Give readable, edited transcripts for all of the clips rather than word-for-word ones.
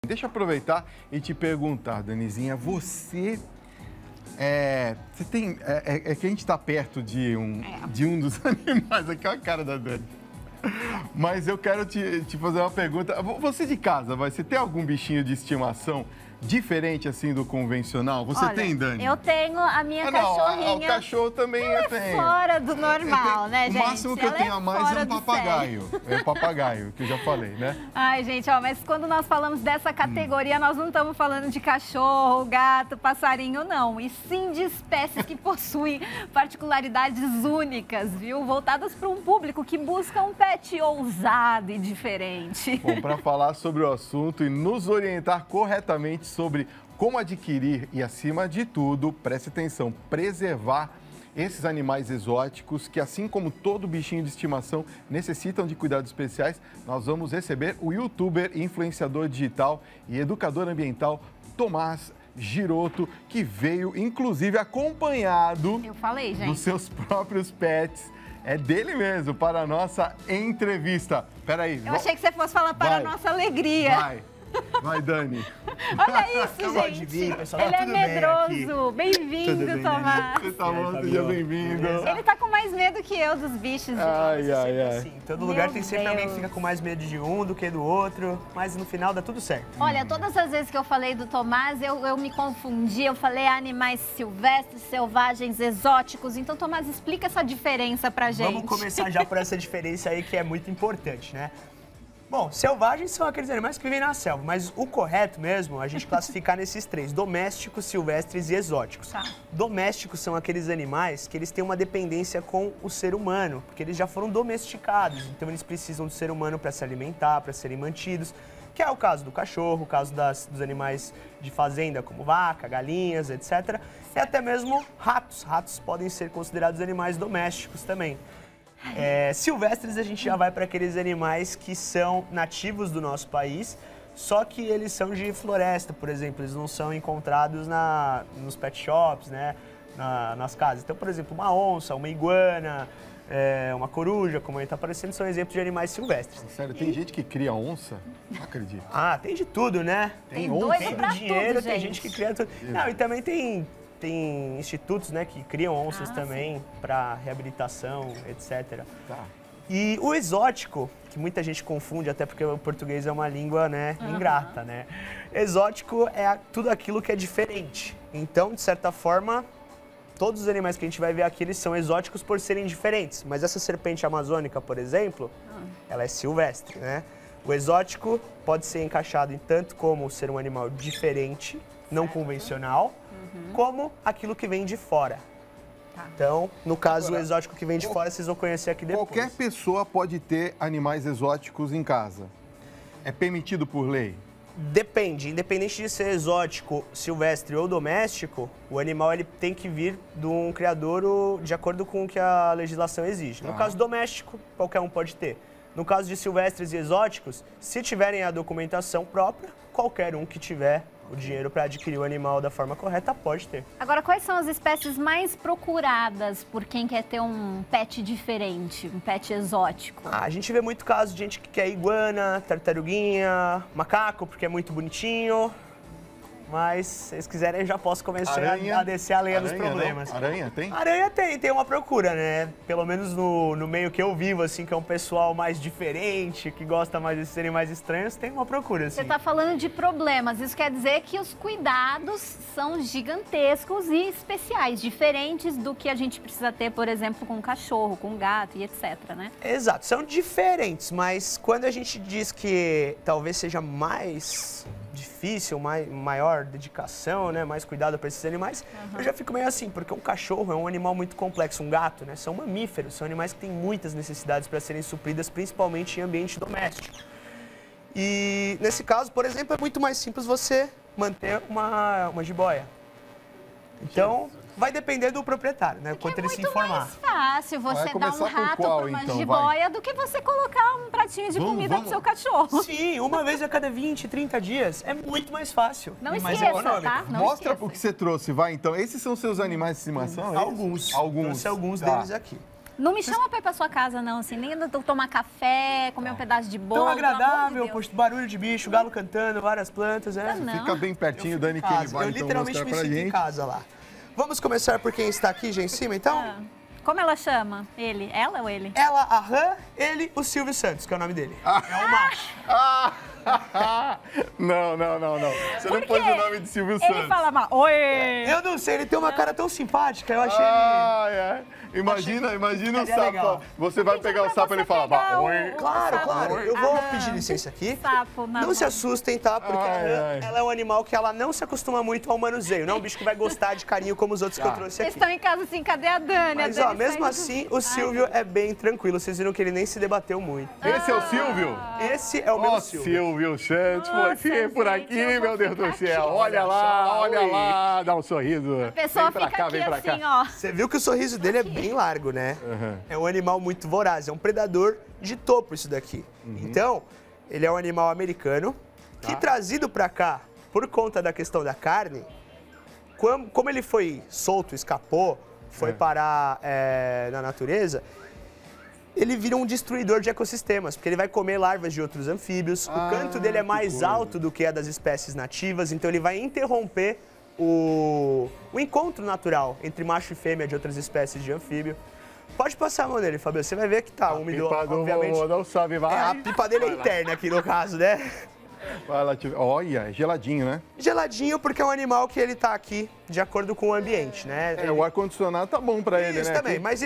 Deixa eu aproveitar e te perguntar, Danizinha, você tem... É que a gente está perto de um dos animais, aqui olha a cara da Dani. Mas eu quero te fazer uma pergunta. Você de casa, você tem algum bichinho de estimação diferente, assim, do convencional? Você tem, Dani? Eu tenho a minha cachorrinha. O cachorro também eu tenho. É fora do normal, né, gente? O máximo que eu tenho a mais é um papagaio. É o papagaio, que eu já falei, né? Ai, gente, mas quando nós falamos dessa categoria, nós não estamos falando de cachorro, gato, passarinho, não. E sim de espécies que possuem particularidades únicas, viu? Voltadas para um público que busca um pet ousado e diferente. Bom, para falar sobre o assunto e nos orientar corretamente sobre como adquirir e, acima de tudo, preste atenção, preservar esses animais exóticos que, assim como todo bichinho de estimação, necessitam de cuidados especiais, nós vamos receber o youtuber, influenciador digital e educador ambiental Tomás Giroto, que veio, inclusive, acompanhado dos seus próprios pets. É dele mesmo, para a nossa entrevista. Peraí. Eu achei que você fosse falar para a nossa alegria. Vai, Dani. Olha isso, gente. De vir, pessoal. Ele é medroso. Bem-vindo, Tomás. Você tá bom? Seja bem-vindo. Ele tá com mais medo que eu dos bichos. Ai. Assim, em todo lugar tem sempre alguém que fica com mais medo de um do que do outro, mas no final dá tudo certo. Olha, todas as vezes que eu falei do Tomás, eu me confundi. Eu falei animais silvestres, selvagens, exóticos. Então, Tomás, explica essa diferença pra gente. Vamos começar já por essa diferença aí que é muito importante, né? Bom, selvagens são aqueles animais que vivem na selva, mas o correto mesmo é a gente classificar nesses três: domésticos, silvestres e exóticos. Tá. Domésticos são aqueles animais que eles têm uma dependência com o ser humano, porque eles já foram domesticados, então eles precisam do ser humano para se alimentar, para serem mantidos, que é o caso do cachorro, o caso dos animais de fazenda, como vaca, galinhas, etc. E até mesmo ratos. Ratos podem ser considerados animais domésticos também. Silvestres a gente já vai para aqueles animais que são nativos do nosso país, só que eles são de floresta, por exemplo, eles não são encontrados nos pet shops, né, nas casas. Então, por exemplo, uma onça, uma iguana, uma coruja, como aí está aparecendo, são exemplos de animais silvestres. Sério, tem gente que cria onça? Não acredito. Ah, tem de tudo, né? Tem onça? Tem do dinheiro, tudo, tem gente que cria tudo. Não, e também tem institutos, né, que criam onças também para reabilitação, etc. Tá. E o exótico, que muita gente confunde, até porque o português é uma língua, né, ingrata, né? Exótico é tudo aquilo que é diferente. Então, de certa forma, todos os animais que a gente vai ver aqui, eles são exóticos por serem diferentes. Mas essa serpente amazônica, por exemplo, ela é silvestre, né? O exótico pode ser encaixado em tanto como ser um animal diferente, não convencional, como aquilo que vem de fora. Tá. Então, no caso, o exótico que vem de fora, vocês vão conhecer aqui depois. Qualquer pessoa pode ter animais exóticos em casa. É permitido por lei? Depende. Independente de ser exótico, silvestre ou doméstico, o animal ele tem que vir de um criadouro de acordo com o que a legislação exige. No caso doméstico, qualquer um pode ter. No caso de silvestres e exóticos, se tiverem a documentação própria, qualquer um que tiver o dinheiro para adquirir o animal da forma correta pode ter. Agora, quais são as espécies mais procuradas por quem quer ter um pet diferente, um pet exótico? A gente vê muito caso de gente que quer iguana, tartaruguinha, macaco, porque é muito bonitinho. Mas, se vocês quiserem, eu já posso começar a descer a lenha dos problemas. Não? Aranha tem? Aranha tem uma procura, né? Pelo menos no meio que eu vivo, assim, que é um pessoal mais diferente, que gosta mais desses animais estranhos, tem uma procura, assim. Você está falando de problemas, isso quer dizer que os cuidados são gigantescos e especiais, diferentes do que a gente precisa ter, por exemplo, com um cachorro, com um gato e etc, né? Exato, são diferentes, mas quando a gente diz que talvez seja mais difícil, maior dedicação, né, mais cuidado para esses animais, eu já fico meio assim, porque um cachorro é um animal muito complexo, um gato, né, são mamíferos, são animais que têm muitas necessidades para serem supridas, principalmente em ambiente doméstico. E nesse caso, por exemplo, é muito mais simples você manter uma jiboia. Então, vai depender do proprietário, né? Quanto ele se informar. É muito mais fácil você dar um rato para uma jiboia do que você colocar um pratinho de comida pro seu cachorro. Sim, uma vez a cada 20, 30 dias é muito mais fácil. Não mais esqueça, econômico. tá? Não Mostra esqueça. o que você trouxe, vai então. Esses são seus animais de estimação? Alguns. Alguns. Trouxe alguns deles aqui. Não me chama pra ir pra sua casa, não, assim, nem tomar café, comer um pedaço de bolo. Tão pelo amor de agradável, Deus. posto barulho de bicho, galo cantando, várias plantas, é. Não. Fica bem pertinho, Dani, que ele vai Eu então literalmente mostrar me pra sinto em gente. casa lá. Vamos começar por quem está aqui já em cima, então? Ah. Como ela chama? Ele? Ela ou ele? Ela, a Han, ele, o Silvio Santos, que é o nome dele. É o macho. Não. Você não pôs o nome de Silvio Santos. Ele fala mal. Oi! Eu não sei, ele tem uma cara tão simpática, eu achei ele... É. Imagina o Ficaria sapo. legal. Você vai pegar o sapo e ele fala, pegar oi. Claro, eu vou pedir licença aqui. Sapo na Não se mão. assustem, tá? Porque a Han, ela é um animal que ela não se acostuma muito ao manuseio. Não é um bicho que vai gostar de carinho como os outros que eu trouxe Eles aqui. estão em casa assim, cadê a Dani? Mas, a Dani ó, mesmo saindo. assim, o Silvio é bem tranquilo. Vocês viram que ele nem se debateu muito. Esse é o Silvio? Esse é o meu Silvio. Silvio Santos, Nossa, você por gente, aqui, eu vou meu Deus do ficar céu. aqui. Olha lá, Oi. dá um sorriso. A pessoa Vem pra fica cá, aqui vem pra assim, cá. ó. Você viu que o sorriso dele é bem largo, né? Uhum. É um animal muito voraz, é um predador de topo isso daqui. Então, ele é um animal americano que trazido pra cá por conta da questão da carne, como ele foi solto, escapou, foi parar na natureza, ele vira um destruidor de ecossistemas, porque ele vai comer larvas de outros anfíbios. O canto dele é que mais coisa. alto do que a das espécies nativas, então ele vai interromper o encontro natural entre macho e fêmea de outras espécies de anfíbio. Pode passar a mão nele, Fabio, você vai ver que tá úmido, obviamente. Não sabe, vai. A pipa dele é interna aqui no caso, né? Vai lá, olha, geladinho, né? Geladinho porque é um animal que ele tá aqui de acordo com o ambiente, né? O ar-condicionado tá bom pra ele, Isso né? também, Aqui. mas Ô,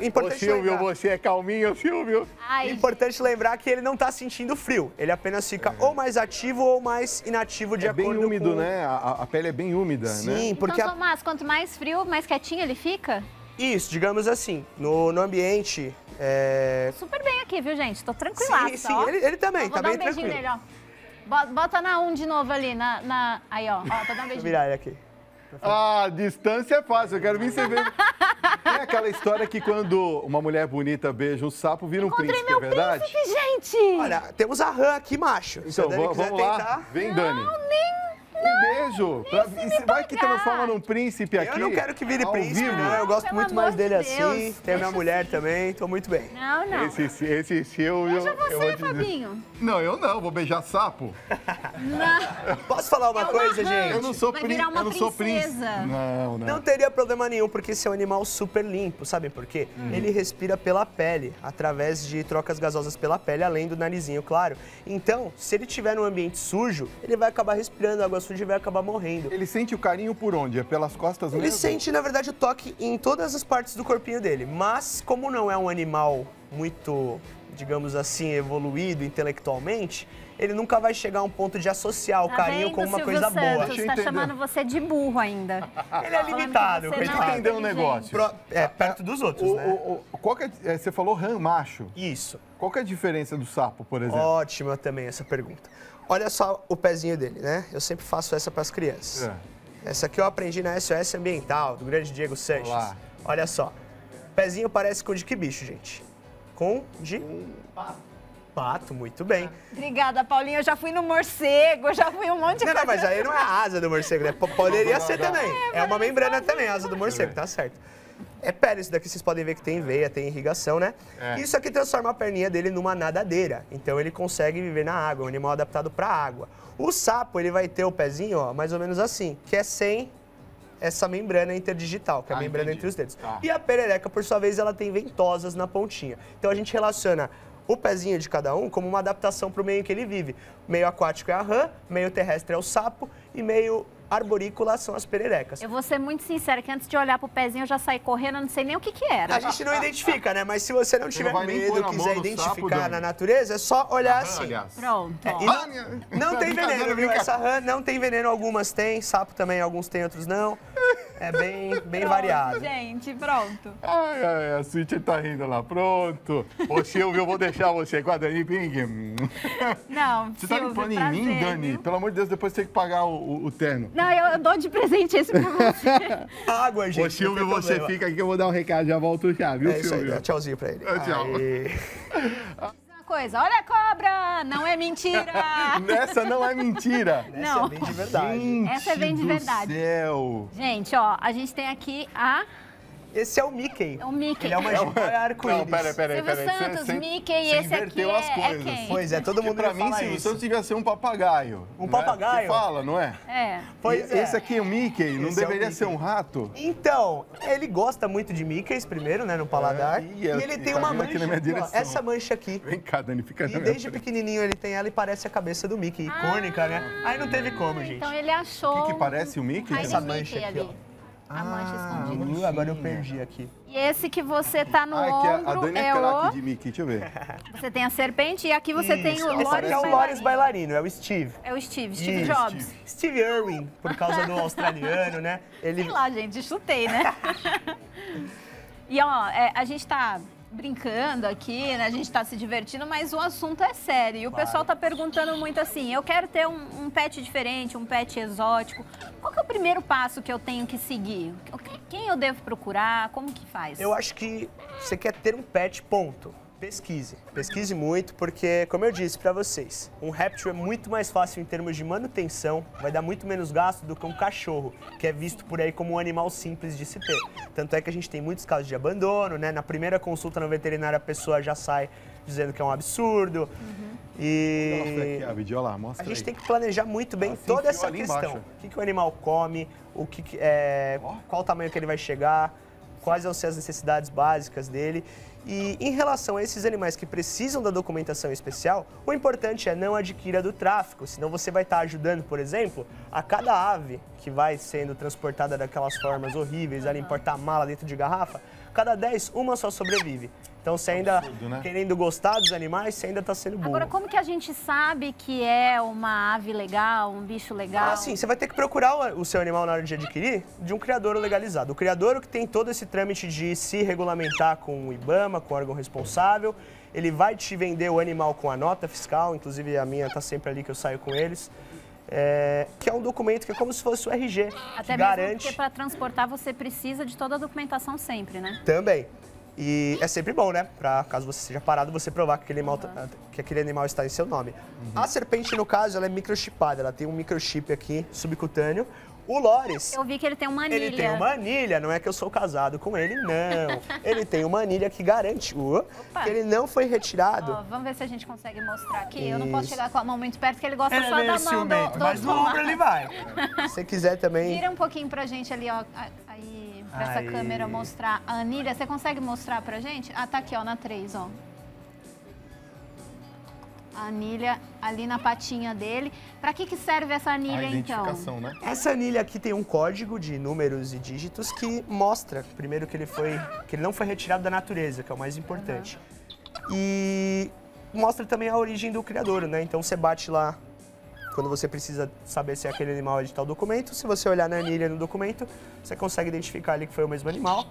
importante Silvio, lembrar, você é calminho, Silvio. Ai, importante lembrar que ele não tá sentindo frio. Ele apenas fica ou mais ativo ou mais inativo de É acordo bem úmido, com... né? A pele é bem úmida, né? Sim, porque então, Tomás, quanto mais frio, mais quietinho ele fica? Isso, digamos assim, no ambiente... Super bem aqui, viu, gente? Tô tranquilaça, Sim, ó. ele também, Ó, tá vou dar bem um beijinho tranquilo. nele, ó. Bota na 1 de novo ali, aí, ó. Ó, vou dar um Deixa eu beijinho. virar ele aqui. Ah, distância é fácil, eu quero vir você ver. Tem aquela história que quando uma mulher bonita beija um sapo, vira um Encontrei príncipe, meu é verdade? príncipe, gente! Olha, temos a rã aqui, macho. Se a Então, Dani quiser vamos lá. tentar... Vem, Dani. Um beijo. E você vai que pagar. transforma num príncipe aqui. Eu não quero que vire ao príncipe, vivo. né? Eu gosto Pelo muito amor mais dele de assim. Deus. Tem a minha mulher também, tô muito bem. Não. Esse Silvio. Beija eu vou você, te dizer. Fabinho. Não, eu não, vou beijar sapo. Não. Posso falar uma coisa, gente? Eu não sou Vai príncipe. virar uma Eu não sou príncipe. princesa. Não. Não teria problema nenhum, porque esse é um animal super limpo, sabe por quê? Ele respira pela pele, através de trocas gasosas pela pele, além do narizinho, claro. Então, se ele estiver num ambiente sujo, ele vai acabar respirando água suja e vai acabar morrendo. Ele sente o carinho por onde? É pelas costas Ele mesmo? sente, na verdade, o toque em todas as partes do corpinho dele, mas como não é um animal muito, digamos assim, evoluído intelectualmente, ele nunca vai chegar a um ponto de associar o Tá carinho vendo, com uma Silvio coisa boa. Santos, Deixa eu tá entender. chamando você de burro ainda. Ele é limitado, Falando que você coitado. não é Entendeu o inteligente. negócio? Perto dos outros, né? Qual que é, você falou rã macho. Isso. Qual que é a diferença do sapo, por exemplo? Ótima também essa pergunta. Olha só o pezinho dele, né? Eu sempre faço essa para as crianças. Essa aqui eu aprendi na SOS Ambiental, do grande Diego Sanches. Olá. Olha só. Pezinho parece com de que bicho, gente? Com de... Pato, muito bem. Obrigada, Paulinha. Eu já fui no morcego, eu já fui um monte de Não, coisa. mas aí não é a asa do morcego, né? Poderia ser também. É uma membrana também, a asa do morcego, tá certo. É pele, isso daqui vocês podem ver que tem veia, tem irrigação, né? É. Isso aqui transforma a perninha dele numa nadadeira. Então ele consegue viver na água, é um animal adaptado para água. O sapo, ele vai ter o pezinho, ó, mais ou menos assim, que é sem essa membrana interdigital, que é a membrana entendi. entre os dedos. Tá. E a perereca, por sua vez, ela tem ventosas na pontinha. Então a gente relaciona o pezinho de cada um como uma adaptação para o meio em que ele vive. Meio aquático é a rã, meio terrestre é o sapo e meio arborícola são as pererecas. Eu vou ser muito sincera, que antes de olhar pro pezinho eu já saí correndo, eu não sei nem o que era. A gente não identifica, né? Mas se você não tiver vai nem medo, pôr a mão quiser no identificar sapo, Dani. na natureza, é só olhar assim. Aliás. Pronto, ó. E não tem veneno, viu? brincadeira. Essa rã não tem veneno, algumas tem, sapo também, alguns tem, outros não. É bem Pronto, variado. gente, pronto. Ai, a Suíte tá rindo lá. Pronto. Ô, Silvio, eu vou deixar você com a Dani Ping. Não, Você tá Silvio, limpando em prazer, mim, Dani? viu? Pelo amor de Deus, depois você tem que pagar o terno. Não, eu dou de presente esse pra você. Água, gente. Ô, Silvio, não tem você problema. fica aqui que eu vou dar um recado, já volto já, viu, É isso aí, Silvio? dá tchauzinho pra ele. Tchau. Aí. Uma coisa, olha a cobra, não é mentira. Essa não é mentira. Essa Não. é bem de verdade. Gente Essa é bem de do verdade. céu. Gente, ó, a gente tem aqui a Esse é o Mickey. É o Mickey. Ele é uma jiboia arco-íris. Não, peraí. Silvio Santos, Mickey, você esse aqui inverteu as é coisas. quem? Pois é, todo mundo Pra ia mim, falar Silvio isso. Santos devia ser um papagaio. Um né? papagaio? Que fala, não é? É. Pois Esse é. aqui é o Mickey, não Esse é o deveria Mickey. ser um rato? Então, ele gosta muito de Mickeys primeiro, né, no paladar. E E ele tem tá uma vindo aqui mancha, na minha ó, direção. essa mancha aqui. Vem cá, Dani, fica E na minha desde frente. pequenininho ele tem ela e parece a cabeça do Mickey, icônica, né? Aí não teve como, gente. Então ele achou O que parece o Mickey? Hiding Essa Mickey mancha aqui, ali. ó. A mancha escondida. Agora eu perdi aqui. E esse que você tá no Ah, que a ombro Dani é é craque o... de Mickey, deixa eu ver. Você tem a serpente e aqui você tem o Esse aqui Lawrence é o Lawrence bailarino, é o Steve. É o Steve Isso, Jobs. Steve Irwin, por causa do australiano, né? Ele... Sei lá, gente, chutei, né? E ó, a gente tá brincando aqui, né? A gente tá se divertindo, mas o assunto é sério. E o pessoal tá perguntando muito assim, eu quero ter um pet diferente, um pet exótico. Qual que é o primeiro passo que eu tenho que seguir? Quem eu devo procurar? Como que faz? Eu acho que você quer ter um pet, ponto. Pesquise. Pesquise muito, porque, como eu disse pra vocês, um réptil é muito mais fácil em termos de manutenção, vai dar muito menos gasto do que um cachorro, que é visto por aí como um animal simples de se ter. Tanto é que a gente tem muitos casos de abandono, né? Na primeira consulta no veterinário a pessoa já sai dizendo que é um absurdo. Mostra aqui E a vídeo, olha lá, mostra a gente aí. tem que planejar muito bem Ela se toda enfiou essa ali questão. embaixo. O que o animal come, qual o tamanho que ele vai chegar, quais vão ser as necessidades básicas dele. E em relação a esses animais que precisam da documentação especial, o importante é não adquira do tráfico, senão você vai estar ajudando, por exemplo, a cada ave que vai sendo transportada daquelas formas horríveis, ali em porta-mala dentro de garrafa, cada 10, uma só sobrevive. Então, você ainda, Absurdo, né? querendo gostar dos animais, você ainda está sendo burro. Agora, como que a gente sabe que é uma ave legal, um bicho legal? Ah, sim, você vai ter que procurar o seu animal na hora de adquirir de um criadouro legalizado. O criadouro que tem todo esse trâmite de se regulamentar com o IBAMA, com o órgão responsável, ele vai te vender o animal com a nota fiscal, inclusive a minha tá sempre ali que eu saio com eles, que é um documento que é como se fosse o RG, Até que mesmo garante porque para transportar você precisa de toda a documentação sempre, né? também. E é sempre bom, né? Pra caso você seja parado, você provar que aquele animal está em seu nome. A serpente, no caso, ela é microchipada, ela tem um microchip aqui, subcutâneo. O Lores, Eu vi que ele tem uma anilha. ele tem uma anilha, não é que eu sou casado com ele, não. Ele tem uma anilha que garante que ele não foi retirado. Ó, vamos ver se a gente consegue mostrar aqui. Eu não posso Isso. chegar com a mão muito perto, porque ele gosta Ele é só meio da mão ciumento, do mas no ombro ele vai. Se você quiser também... Vira um pouquinho pra gente ali, ó. Aí, pra essa Aí. câmera mostrar a anilha. Você consegue mostrar pra gente? Ah, tá aqui, ó, na 3, ó. A anilha ali na patinha dele. Pra que serve essa A anilha, então? identificação, né? Essa anilha aqui tem um código de números e dígitos que mostra, primeiro, que ele não foi retirado da natureza, que é o mais importante. E mostra também a origem do criadouro, né? Então você bate lá quando você precisa saber se aquele animal é de tal documento. Se você olhar na anilha no documento, você consegue identificar ali que foi o mesmo animal.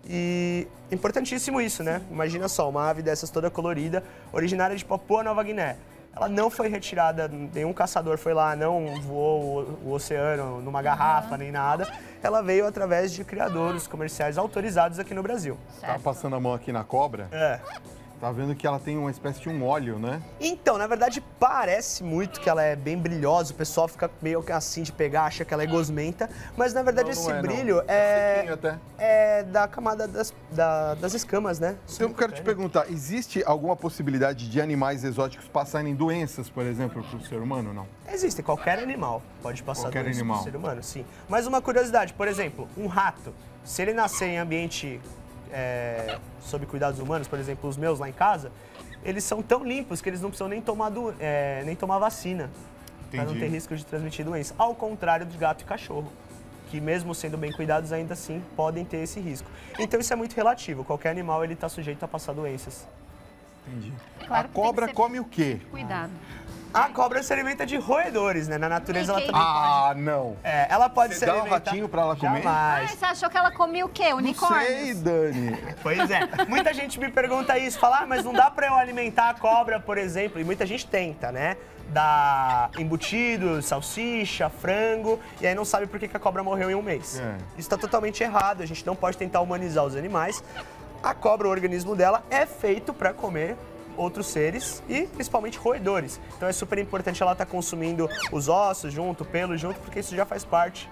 E importantíssimo isso, né? Imagina só, uma ave dessas toda colorida, originária de Papua Nova Guiné. Ela não foi retirada, nenhum caçador foi lá, não voou o oceano numa garrafa nem nada. Ela veio através de criadouros comerciais autorizados aqui no Brasil. Tá passando a mão aqui na cobra, É. tá vendo que ela tem uma espécie de um óleo, né? Então, na verdade, parece muito que ela é bem brilhosa, o pessoal fica meio assim de pegar, acha que ela é gosmenta, mas na verdade Não, não esse é, não. brilho É sequinho até. é da camada das escamas, né? Então eu quero te perguntar, existe alguma possibilidade de animais exóticos passarem doenças, por exemplo, para o ser humano, não? Existe, qualquer animal pode passar Qualquer doença animal. pro ser humano, sim. Mas uma curiosidade, por exemplo, um rato, se ele nascer em ambiente sob cuidados humanos, por exemplo, os meus lá em casa, eles são tão limpos que eles não precisam nem tomar vacina, para não Entendi. ter risco de transmitir doença. Ao contrário de gato e cachorro, que mesmo sendo bem cuidados, ainda assim podem ter esse risco. Então isso é muito relativo, qualquer animal ele está sujeito a passar doenças. Entendi. Claro A que tem cobra que ser- come o quê? Cuidado. A cobra se alimenta de roedores, né? Na natureza ela Mickey. também Ah, não. ela pode Você se dá um alimentar... ratinho pra ela comer? Ah, Jamais. você achou que ela comia o quê? Não Unicórnios? sei, Dani. Pois é. Muita gente me pergunta isso, fala, mas não dá pra eu alimentar a cobra, por exemplo. E muita gente tenta, né? Dá embutido, salsicha, frango, e aí não sabe por que a cobra morreu em um mês. É. Isso tá totalmente errado, a gente não pode tentar humanizar os animais. A cobra, o organismo dela, é feito pra comer outros seres e principalmente roedores. Então é super importante ela estar consumindo os ossos junto, o pelo junto, porque isso já faz parte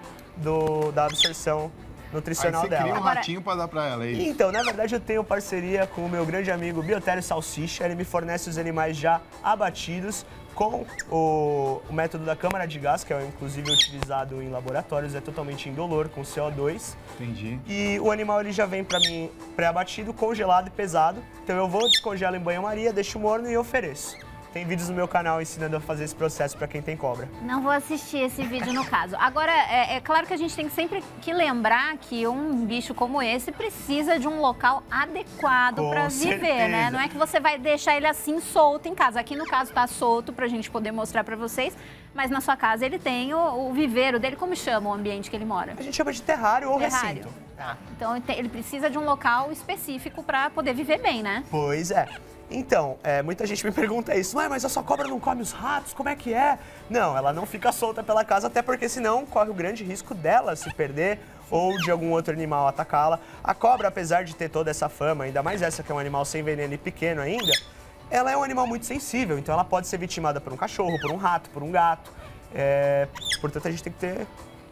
da absorção nutricional Aí você dela. cria um ratinho para dar para ela, é isso? Então, na verdade, eu tenho parceria com o meu grande amigo Biotério Salsicha. Ele me fornece os animais já abatidos com o método da câmara de gás, que é inclusive utilizado em laboratórios, é totalmente indolor, com CO2. Entendi. E o animal ele já vem para mim pré-abatido, congelado e pesado. Então eu vou, descongelo em banho-maria, deixo morno e ofereço. Tem vídeos no meu canal ensinando a fazer esse processo para quem tem cobra. Não vou assistir esse vídeo no caso. Agora, é claro que a gente tem sempre que lembrar que um bicho como esse precisa de um local adequado para viver, né? Não é que você vai deixar ele assim solto em casa. Aqui no caso tá solto pra gente poder mostrar para vocês, mas na sua casa ele tem o viveiro dele. Como chama o ambiente que ele mora? A gente chama de terrário ou Terrário. recinto. Então ele precisa de um local específico para poder viver bem, né? Pois é. Então, muita gente me pergunta isso, mas a sua cobra não come os ratos, como é que é? Não, ela não fica solta pela casa, até porque senão corre o grande risco dela se perder ou de algum outro animal atacá-la. A cobra, apesar de ter toda essa fama, ainda mais essa que é um animal sem veneno e pequeno ainda, ela é um animal muito sensível, então ela pode ser vitimada por um cachorro, por um rato, por um gato. Portanto, a gente tem que ter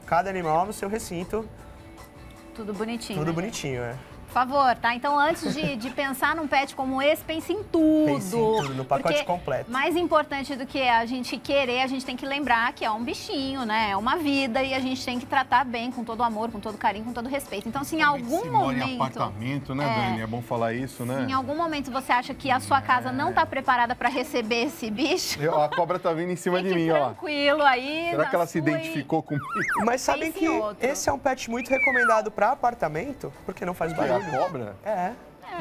cada animal no seu recinto. Tudo bonitinho. Tudo né? bonitinho, Por favor, tá? Então, antes de pensar num pet como esse, pense em tudo. Pense em tudo, no pacote completo. Mais importante do que a gente querer, a gente tem que lembrar que é um bichinho, né? É uma vida e a gente tem que tratar bem, com todo amor, com todo carinho, com todo respeito. Então, se em algum momento... em apartamento, né, Dani? É bom falar isso, né? Se em algum momento você acha que a sua casa não tá preparada para receber esse bicho... A cobra tá vindo em cima de mim, ó. Tranquilo aí. Será que ela se identificou comigo? Mas sabem que esse é um pet muito recomendado para apartamento, porque não faz barulho. A cobra?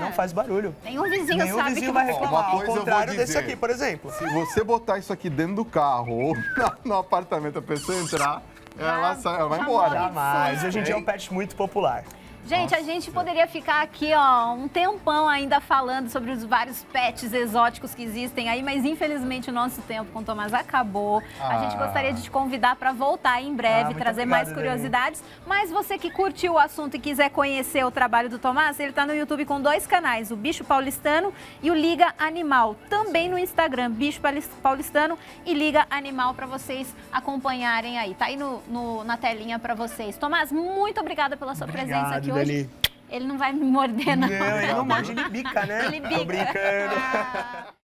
Não faz barulho. Nenhum vizinho Nenhum sabe vizinho que vai você... reclamar, Uma ao coisa eu vou contrário desse dizer. aqui, por exemplo. Se você botar isso aqui dentro do carro ou no apartamento, a pessoa entrar, ela vai embora. Jamais. Hoje em dia é um pet muito popular. Gente, a gente poderia ficar aqui, ó, um tempão ainda falando sobre os vários pets exóticos que existem aí, mas infelizmente o nosso tempo com o Tomás acabou. A gente gostaria de te convidar para voltar em breve, trazer mais curiosidades. Mas você que curtiu o assunto e quiser conhecer o trabalho do Tomás, ele tá no YouTube com 2 canais, o Bicho Paulistano e o Liga Animal. Também no Instagram, Bicho Paulistano e Liga Animal, para vocês acompanharem aí. Tá aí na telinha para vocês. Tomás, muito obrigada pela sua presença aqui hoje. Ele não vai me morder, não. Não, ele não morde, ele bica, né? Ele bica. Tô brincando.